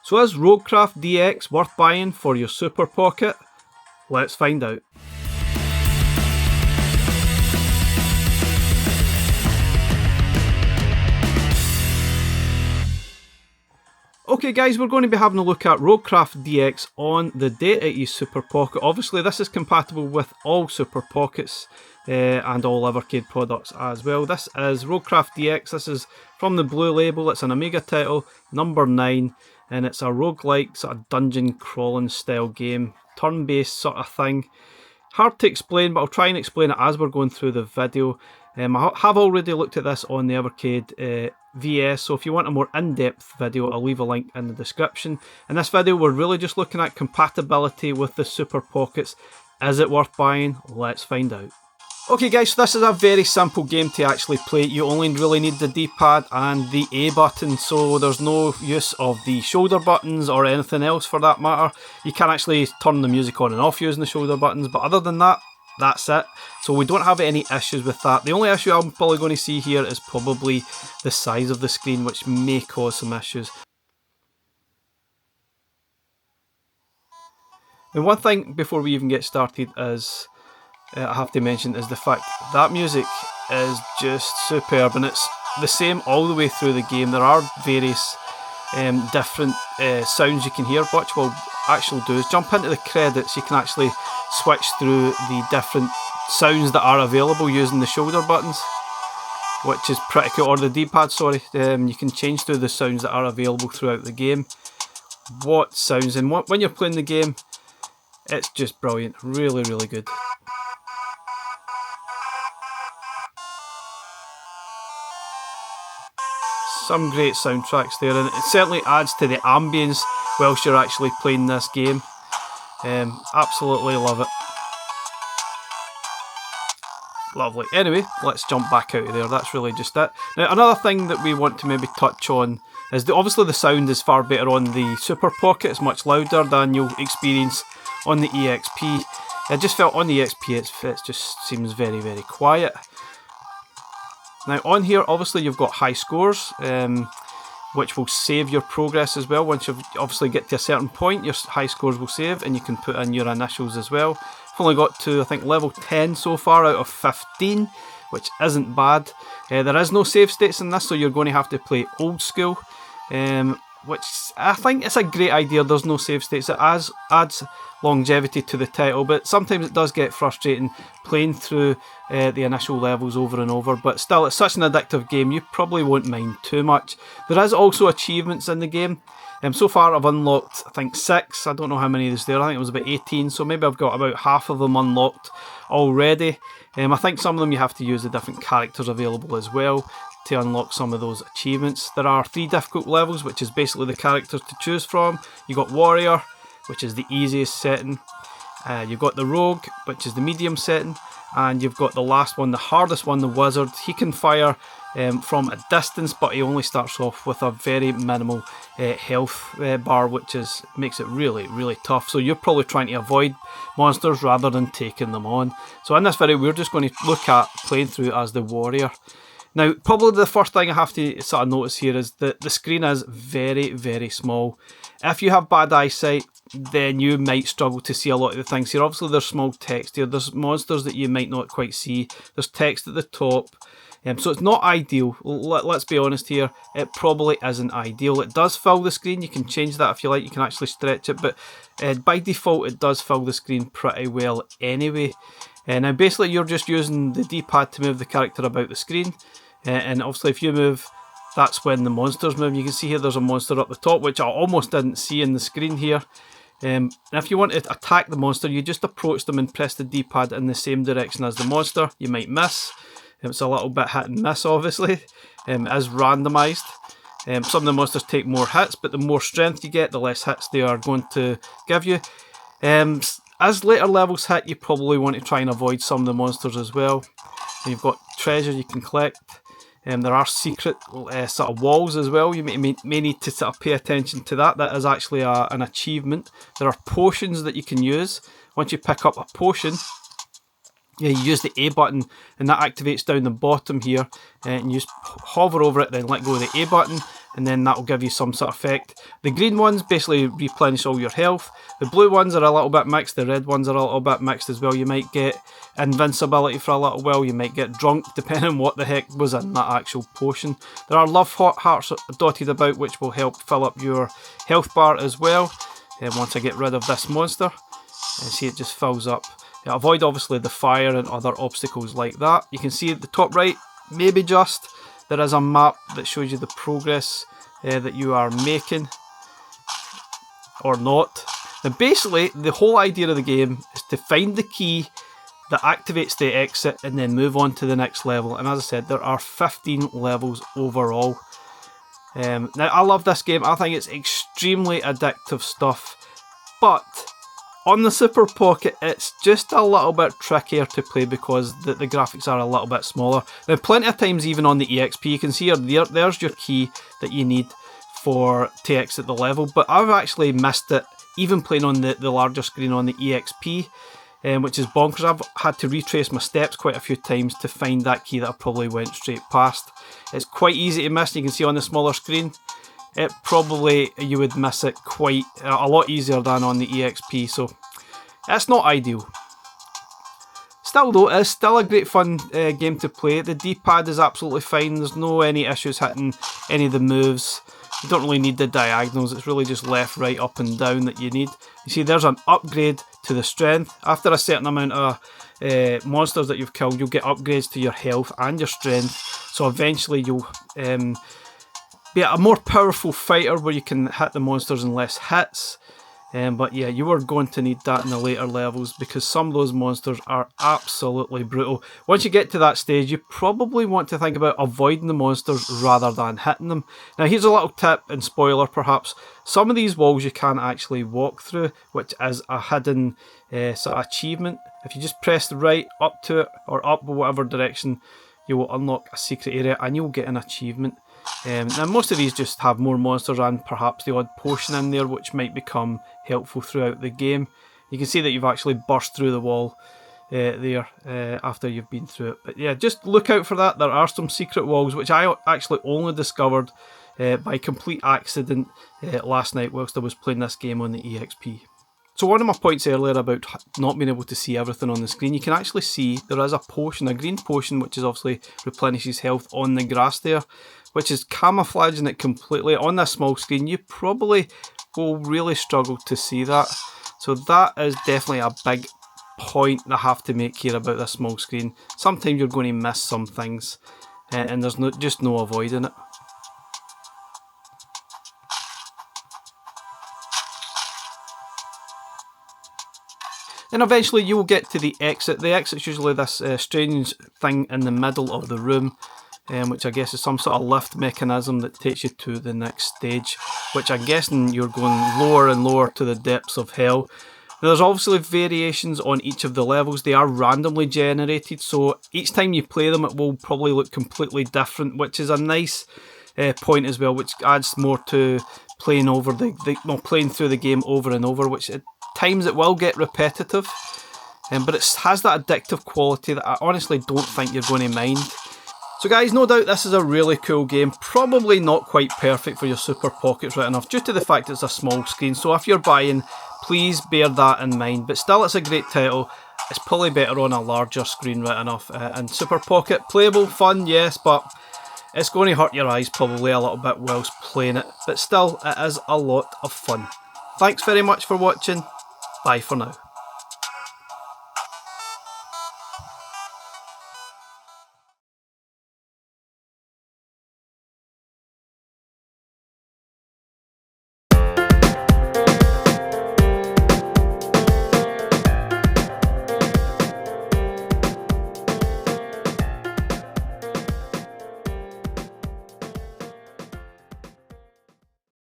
So is Roguecraft DX worth buying for your Super Pocket? Let's find out. Okay guys, we're going to be having a look at Roguecraft DX on the DJI Super Pocket. Obviously this is compatible with all Super Pockets and all Evercade products as well. This is Roguecraft DX, this is from the blue label, it's an Amiga title, number 9, and it's a roguelike sort of dungeon crawling style game, turn-based sort of thing. Hard to explain, but I'll try and explain it as we're going through the video. I have already looked at this on the Evercade VS, so if you want a more in-depth video, I'll leave a link in the description. In this video, we're really just looking at compatibility with the Super Pockets. Is it worth buying? Let's find out. Okay guys, so this is a very simple game to actually play. You only really need the D-pad and the A button, so there's no use of the shoulder buttons or anything else for that matter. You can actually turn the music on and off using the shoulder buttons, but other than that, that's it. So we don't have any issues with that. The only issue I'm probably going to see here is probably the size of the screen, which may cause some issues. And one thing before we even get started is, I have to mention, is the fact that music is just superb, and it's the same all the way through the game. There are various different sounds you can hear. What we'll actually do is jump into the credits. You can actually switch through the different sounds that are available using the shoulder buttons, which is pretty cool, or the D-pad, sorry. You can change through the sounds that are available throughout the game. What sounds, and when you're playing the game, it's just brilliant, really, really good. Some great soundtracks there, and it certainly adds to the ambience whilst you're actually playing this game. Absolutely love it. Lovely. Anyway, let's jump back out of there. That's really just it. Now, another thing that we want to maybe touch on is that obviously the sound is far better on the Super Pocket. It's much louder than you'll experience on the EXP. I just felt on the EXP it just seems very, very quiet. Now on here, obviously you've got high scores, which will save your progress as well. Once you obviously get to a certain point, your high scores will save, and you can put in your initials as well. I've only got to, I think, level 10 so far out of 15, which isn't bad. There is no save states in this, so you're going to have to play old school, which I think it's a great idea. There's no save states. It adds longevity to the title, but sometimes it does get frustrating playing through the initial levels over and over, but still, it's such an addictive game, you probably won't mind too much. There is also achievements in the game. So far I've unlocked, I think, 6. I don't know how many there's there. I think it was about 18, so maybe I've got about half of them unlocked already. I think some of them you have to use the different characters available as well to unlock some of those achievements. There are 3 difficult levels, which is basically the characters to choose from. You got Warrior, which is the easiest setting. You've got the Rogue, which is the medium setting, and you've got the last one, the hardest one, the Wizard. He can fire from a distance, but he only starts off with a very minimal health bar, which makes it really, really tough. So you're probably trying to avoid monsters rather than taking them on. So in this video, we're just going to look at playing through as the Warrior. Now, probably the first thing I have to sort of notice here is that the screen is very, very small. If you have bad eyesight, then you might struggle to see a lot of the things here. Obviously, there's small text here. There's monsters that you might not quite see. There's text at the top. So it's not ideal. Let's be honest here. It probably isn't ideal. It does fill the screen. You can change that if you like. You can actually stretch it. But by default, it does fill the screen pretty well anyway. Now, basically, you're just using the D-pad to move the character about the screen. And obviously, if you move, that's when the monsters move. You can see here there's a monster up the top, which I almost didn't see in the screen here. And if you want to attack the monster, you just approach them and press the D-pad in the same direction as the monster. You might miss. It's a little bit hit and miss, obviously. It is randomised. Some of the monsters take more hits, but the more strength you get, the less hits they are going to give you. As later levels hit, you probably want to try and avoid some of the monsters as well. You've got treasure you can collect. There are secret sort of walls as well. You may need to sort of pay attention to that. That is actually an achievement. There are potions that you can use. Once you pick up a potion, you use the A button, and that activates down the bottom here. And you just hover over it, then let go of the A button, and then that will give you some sort of effect. The green ones basically replenish all your health. The blue ones are a little bit mixed. The red ones are a little bit mixed as well. You might get invincibility for a little while. You might get drunk, depending on what the heck was in that actual potion. There are love hearts dotted about, which will help fill up your health bar as well. And once I get rid of this monster, and see it just fills up. Avoid obviously the fire and other obstacles like that. You can see at the top right, maybe just, there is a map that shows you the progress that you are making, or not. Now basically, the whole idea of the game is to find the key that activates the exit and then move on to the next level. And as I said, there are 15 levels overall. Now I love this game. I think it's extremely addictive stuff, but on the Super Pocket, it's just a little bit trickier to play because the graphics are a little bit smaller. Now, plenty of times, even on the EXP, you can see there's your key that you need to exit the level. But I've actually missed it, even playing on the larger screen on the EXP, which is bonkers. I've had to retrace my steps quite a few times to find that key that I probably went straight past. It's quite easy to miss. You can see on the smaller screen. You would miss it quite a lot easier than on the EXP, so it's not ideal. Still though, it's still a great fun game to play. The D-pad is absolutely fine. There's no any issues hitting any of the moves. You don't really need the diagonals. It's really just left, right, up and down that you need. You see there's an upgrade to the strength. After a certain amount of monsters that you've killed, you'll get upgrades to your health and your strength. So eventually you'll be a more powerful fighter where you can hit the monsters in less hits. But yeah, you are going to need that in the later levels because some of those monsters are absolutely brutal. Once you get to that stage, you probably want to think about avoiding the monsters rather than hitting them. Now here's a little tip and spoiler perhaps. Some of these walls you can actually walk through, which is a hidden sort of achievement. If you just press the right up to it or up whatever direction, you will unlock a secret area and you'll get an achievement. Now most of these just have more monsters and perhaps the odd potion in there which might become helpful throughout the game. You can see that you've actually burst through the wall there after you've been through it. But yeah, just look out for that. There are some secret walls which I actually only discovered by complete accident last night whilst I was playing this game on the EXP. So one of my points earlier about not being able to see everything on the screen, you can actually see there is a potion, a green potion, which is obviously replenishes health on the grass there, which is camouflaging it completely. On this small screen, you probably will really struggle to see that. So that is definitely a big point I have to make here about this small screen. Sometimes you're going to miss some things, and there's just no avoiding it. Then eventually you will get to the exit. The exit's usually this strange thing in the middle of the room, which I guess is some sort of lift mechanism that takes you to the next stage, which I'm guessing you're going lower and lower to the depths of hell. Now, there's obviously variations on each of the levels. They are randomly generated, so each time you play them it will probably look completely different, which is a nice point as well, which adds more to playing playing through the game over and over, which at times it will get repetitive, but it has that addictive quality that I honestly don't think you're going to mind. So guys, no doubt this is a really cool game, probably not quite perfect for your Super Pockets right enough due to the fact it's a small screen, so if you're buying, please bear that in mind, but still it's a great title. It's probably better on a larger screen right enough, and Super Pocket, playable, fun, yes, but it's going to hurt your eyes probably a little bit whilst playing it, but still it is a lot of fun. Thanks very much for watching, bye for now.